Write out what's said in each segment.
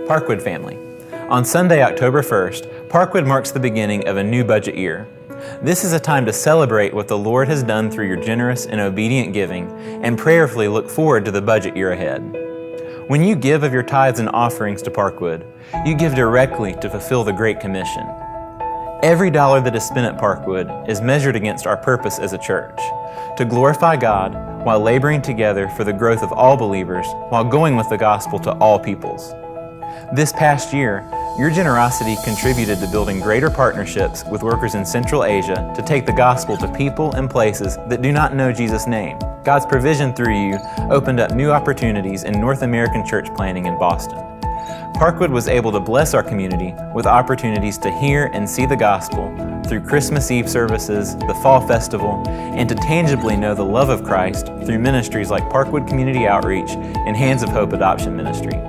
Parkwood family. On Sunday, October 1st, Parkwood marks the beginning of a new budget year. This is a time to celebrate what the Lord has done through your generous and obedient giving and prayerfully look forward to the budget year ahead. When you give of your tithes and offerings to Parkwood, you give directly to fulfill the Great Commission. Every dollar that is spent at Parkwood is measured against our purpose as a church, to glorify God while laboring together for the growth of all believers while going with the gospel to all peoples. This past year, your generosity contributed to building greater partnerships with workers in Central Asia to take the gospel to people and places that do not know Jesus' name. God's provision through you opened up new opportunities in North American church planting in Boston. Parkwood was able to bless our community with opportunities to hear and see the gospel through Christmas Eve services, the Fall Festival, and to tangibly know the love of Christ through ministries like Parkwood Community Outreach and Hands of Hope Adoption Ministry.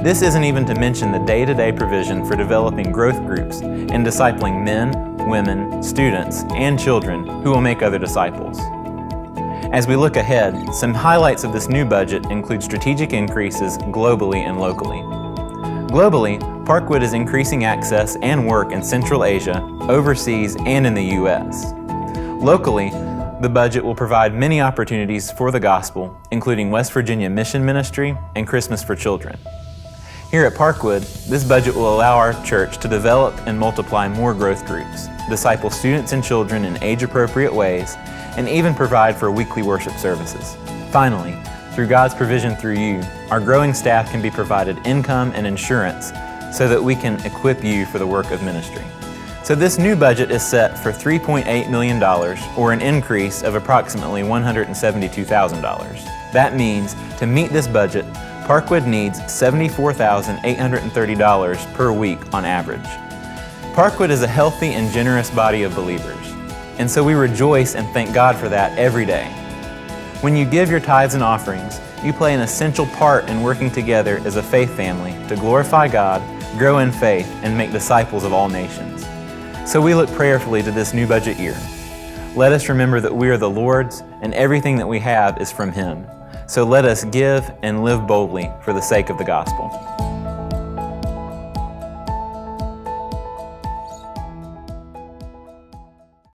This isn't even to mention the day-to-day provision for developing growth groups and discipling men, women, students, and children who will make other disciples. As we look ahead, some highlights of this new budget include strategic increases globally and locally. Globally, Parkwood is increasing access and work in Central Asia, overseas, and in the U.S. Locally, the budget will provide many opportunities for the gospel, including West Virginia Mission Ministry and Christmas for Children. Here at Parkwood, this budget will allow our church to develop and multiply more growth groups, disciple students and children in age-appropriate ways, and even provide for weekly worship services. Finally, through God's provision through you, our growing staff can be provided income and insurance so that we can equip you for the work of ministry. So this new budget is set for $3.8 million, or an increase of approximately $172,000. That means, to meet this budget, Parkwood needs $74,830 per week on average. Parkwood is a healthy and generous body of believers, and so we rejoice and thank God for that every day. When you give your tithes and offerings, you play an essential part in working together as a faith family to glorify God, grow in faith, and make disciples of all nations. So we look prayerfully to this new budget year. Let us remember that we are the Lord's, and everything that we have is from Him. So let us give and live boldly for the sake of the gospel.